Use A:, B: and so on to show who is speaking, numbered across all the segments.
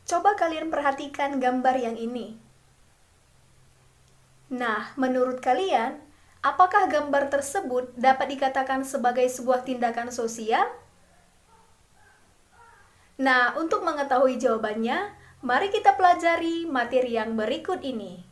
A: Coba kalian perhatikan gambar yang ini. Nah, menurut kalian, apakah gambar tersebut dapat dikatakan sebagai sebuah tindakan sosial? Nah, untuk mengetahui jawabannya, mari kita pelajari materi yang berikut ini.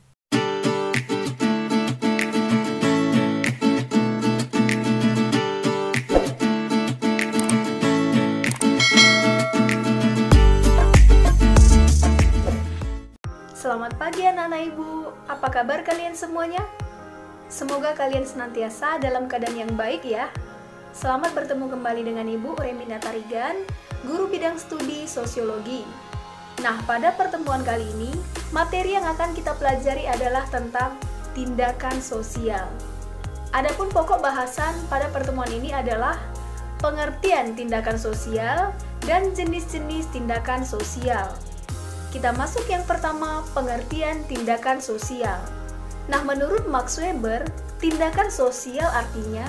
A: Selamat pagi anak-anak ibu, apa kabar kalian semuanya? Semoga kalian senantiasa dalam keadaan yang baik ya. Selamat bertemu kembali dengan Ibu Remina Tarigan, Guru Bidang Studi Sosiologi. Nah, pada pertemuan kali ini, materi yang akan kita pelajari adalah tentang tindakan sosial. Adapun pokok bahasan pada pertemuan ini adalah pengertian tindakan sosial dan jenis-jenis tindakan sosial. Kita masuk yang pertama, pengertian tindakan sosial. Nah, menurut Max Weber, tindakan sosial artinya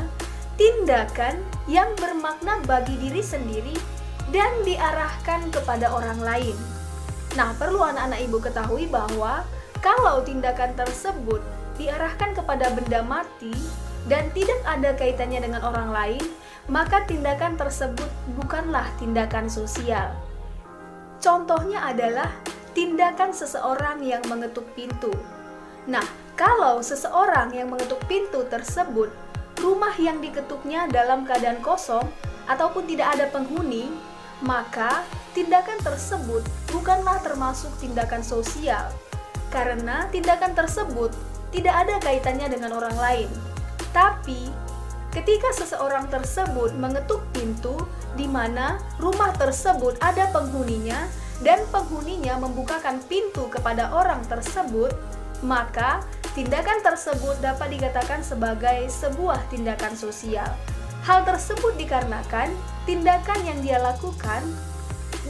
A: tindakan yang bermakna bagi diri sendiri dan diarahkan kepada orang lain. Nah, perlu anak-anak ibu ketahui bahwa kalau tindakan tersebut diarahkan kepada benda mati dan tidak ada kaitannya dengan orang lain, maka tindakan tersebut bukanlah tindakan sosial. Contohnya adalah tindakan seseorang yang mengetuk pintu. Nah, kalau seseorang yang mengetuk pintu tersebut, rumah yang diketuknya dalam keadaan kosong ataupun tidak ada penghuni, maka tindakan tersebut bukanlah termasuk tindakan sosial, karena tindakan tersebut tidak ada kaitannya dengan orang lain. Tapi, ketika seseorang tersebut mengetuk pintu di mana rumah tersebut ada penghuninya dan penghuninya membukakan pintu kepada orang tersebut, maka tindakan tersebut dapat dikatakan sebagai sebuah tindakan sosial. Hal tersebut dikarenakan tindakan yang dia lakukan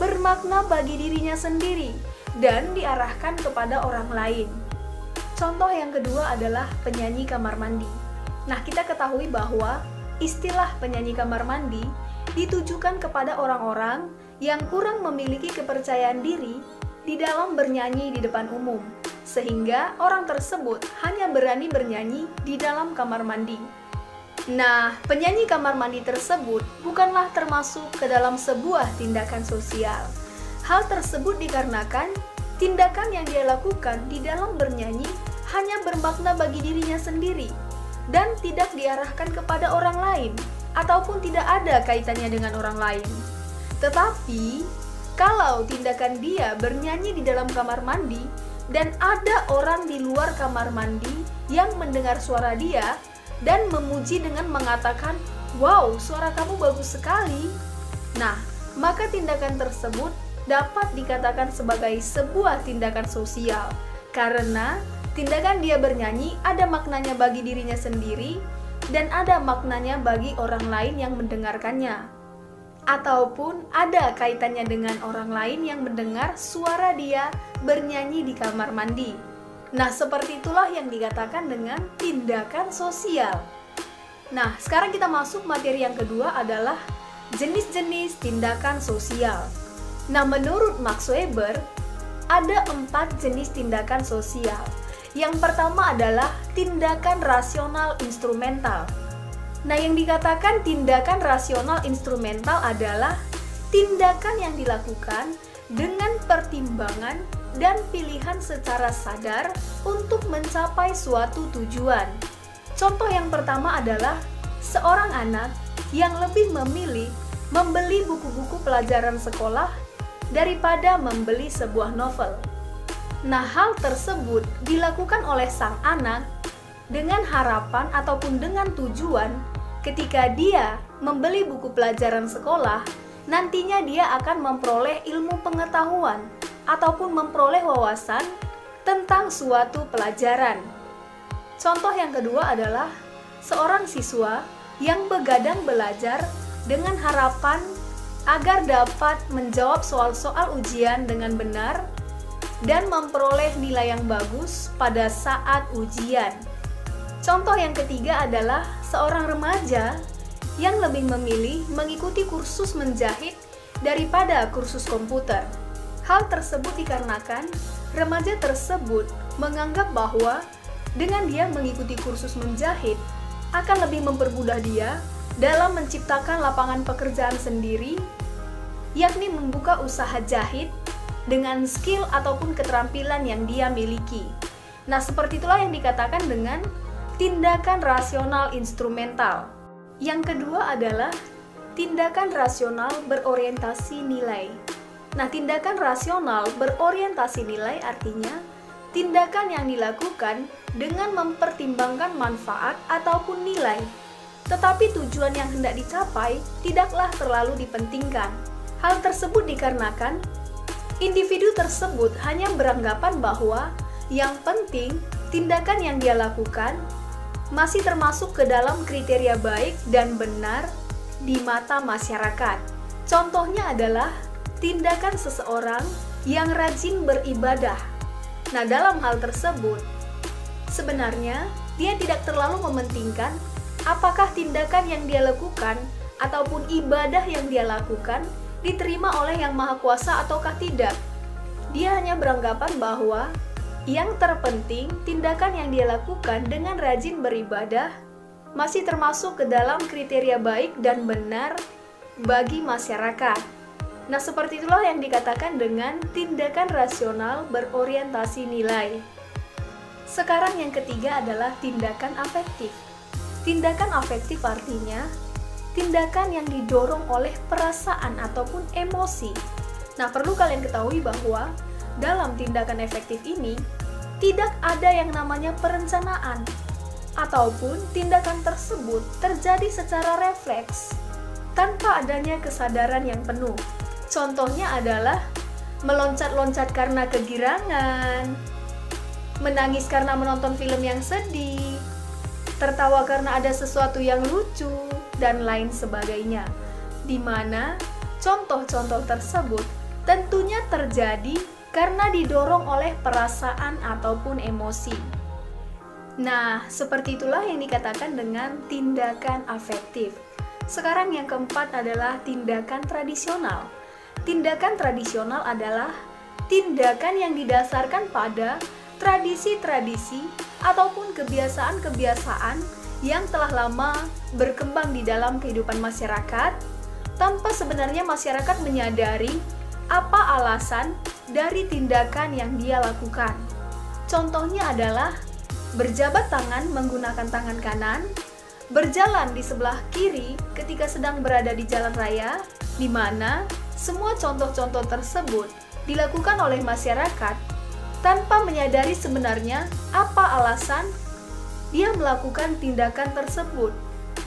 A: bermakna bagi dirinya sendiri dan diarahkan kepada orang lain. Contoh yang kedua adalah penyanyi kamar mandi. Nah, kita ketahui bahwa istilah penyanyi kamar mandi ditujukan kepada orang-orang yang kurang memiliki kepercayaan diri di dalam bernyanyi di depan umum, sehingga orang tersebut hanya berani bernyanyi di dalam kamar mandi. Nah, penyanyi kamar mandi tersebut bukanlah termasuk ke dalam sebuah tindakan sosial. Hal tersebut dikarenakan tindakan yang dia lakukan di dalam bernyanyi hanya bermakna bagi dirinya sendiri dan tidak diarahkan kepada orang lain ataupun tidak ada kaitannya dengan orang lain. Tetapi, kalau tindakan dia bernyanyi di dalam kamar mandi dan ada orang di luar kamar mandi yang mendengar suara dia dan memuji dengan mengatakan, "Wow, suara kamu bagus sekali." Nah, maka tindakan tersebut dapat dikatakan sebagai sebuah tindakan sosial karena tindakan dia bernyanyi ada maknanya bagi dirinya sendiri dan ada maknanya bagi orang lain yang mendengarkannya, ataupun ada kaitannya dengan orang lain yang mendengar suara dia bernyanyi di kamar mandi. Nah, seperti itulah yang dikatakan dengan tindakan sosial. Nah, sekarang kita masuk materi yang kedua adalah jenis-jenis tindakan sosial. Nah, menurut Max Weber, ada 4 jenis tindakan sosial. Yang pertama adalah tindakan rasional instrumental. Nah, yang dikatakan tindakan rasional instrumental adalah tindakan yang dilakukan dengan pertimbangan dan pilihan secara sadar untuk mencapai suatu tujuan. Contoh yang pertama adalah seorang anak yang lebih memilih membeli buku-buku pelajaran sekolah daripada membeli sebuah novel. Nah, hal tersebut dilakukan oleh sang anak dengan harapan ataupun dengan tujuan ketika dia membeli buku pelajaran sekolah, nantinya dia akan memperoleh ilmu pengetahuan ataupun memperoleh wawasan tentang suatu pelajaran. Contoh yang kedua adalah seorang siswa yang begadang belajar dengan harapan agar dapat menjawab soal-soal ujian dengan benar dan memperoleh nilai yang bagus pada saat ujian. Contoh yang ketiga adalah seorang remaja yang lebih memilih mengikuti kursus menjahit daripada kursus komputer. Hal tersebut dikarenakan remaja tersebut menganggap bahwa dengan dia mengikuti kursus menjahit akan lebih mempermudah dia dalam menciptakan lapangan pekerjaan sendiri, yakni membuka usaha jahit dengan skill ataupun keterampilan yang dia miliki. Nah, seperti itulah yang dikatakan dengan tindakan rasional instrumental. Yang kedua adalah tindakan rasional berorientasi nilai. Nah, tindakan rasional berorientasi nilai artinya tindakan yang dilakukan dengan mempertimbangkan manfaat ataupun nilai, tetapi tujuan yang hendak dicapai tidaklah terlalu dipentingkan. Hal tersebut dikarenakan individu tersebut hanya beranggapan bahwa yang penting tindakan yang dia lakukan masih termasuk ke dalam kriteria baik dan benar di mata masyarakat. Contohnya adalah tindakan seseorang yang rajin beribadah. Nah, dalam hal tersebut, sebenarnya dia tidak terlalu mementingkan apakah tindakan yang dia lakukan ataupun ibadah yang dia lakukan diterima oleh Yang Maha Kuasa ataukah tidak. Dia hanya beranggapan bahwa yang terpenting tindakan yang dia lakukan dengan rajin beribadah masih termasuk ke dalam kriteria baik dan benar bagi masyarakat. Nah, seperti itulah yang dikatakan dengan tindakan rasional berorientasi nilai. Sekarang yang ketiga adalah tindakan afektif. Tindakan afektif artinya tindakan yang didorong oleh perasaan ataupun emosi. Nah, perlu kalian ketahui bahwa dalam tindakan efektif ini tidak ada yang namanya perencanaan ataupun tindakan tersebut terjadi secara refleks tanpa adanya kesadaran yang penuh. Contohnya adalah meloncat-loncat karena kegirangan, menangis karena menonton film yang sedih, tertawa karena ada sesuatu yang lucu, dan lain sebagainya. Di mana contoh-contoh tersebut tentunya terjadi karena didorong oleh perasaan ataupun emosi. Nah, seperti itulah yang dikatakan dengan tindakan afektif. Sekarang yang keempat adalah tindakan tradisional. Tindakan tradisional adalah tindakan yang didasarkan pada tradisi-tradisi ataupun kebiasaan-kebiasaan yang telah lama berkembang di dalam kehidupan masyarakat tanpa sebenarnya masyarakat menyadari apa alasan dari tindakan yang dia lakukan. Contohnya adalah berjabat tangan menggunakan tangan kanan, berjalan di sebelah kiri ketika sedang berada di jalan raya, di mana semua contoh-contoh tersebut dilakukan oleh masyarakat tanpa menyadari sebenarnya apa alasan dia melakukan tindakan tersebut.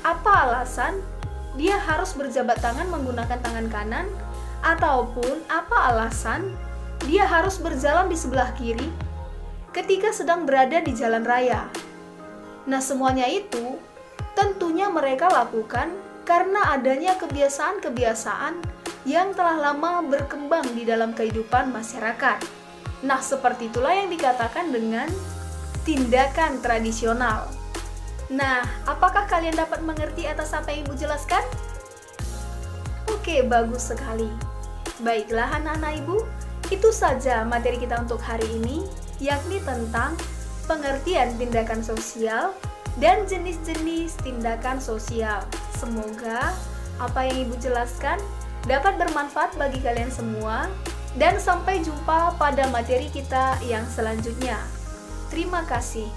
A: Apa alasan dia harus berjabat tangan menggunakan tangan kanan, ataupun apa alasan dia harus berjalan di sebelah kiri ketika sedang berada di jalan raya. Nah, semuanya itu tentunya mereka lakukan karena adanya kebiasaan-kebiasaan yang telah lama berkembang di dalam kehidupan masyarakat. Nah, seperti itulah yang dikatakan dengan tindakan tradisional. Nah, apakah kalian dapat mengerti atas apa yang Ibu jelaskan? Oke, bagus sekali. Baiklah anak-anak Ibu, itu saja materi kita untuk hari ini, yakni tentang pengertian tindakan sosial dan jenis-jenis tindakan sosial. Semoga apa yang Ibu jelaskan dapat bermanfaat bagi kalian semua, dan sampai jumpa pada materi kita yang selanjutnya. Terima kasih.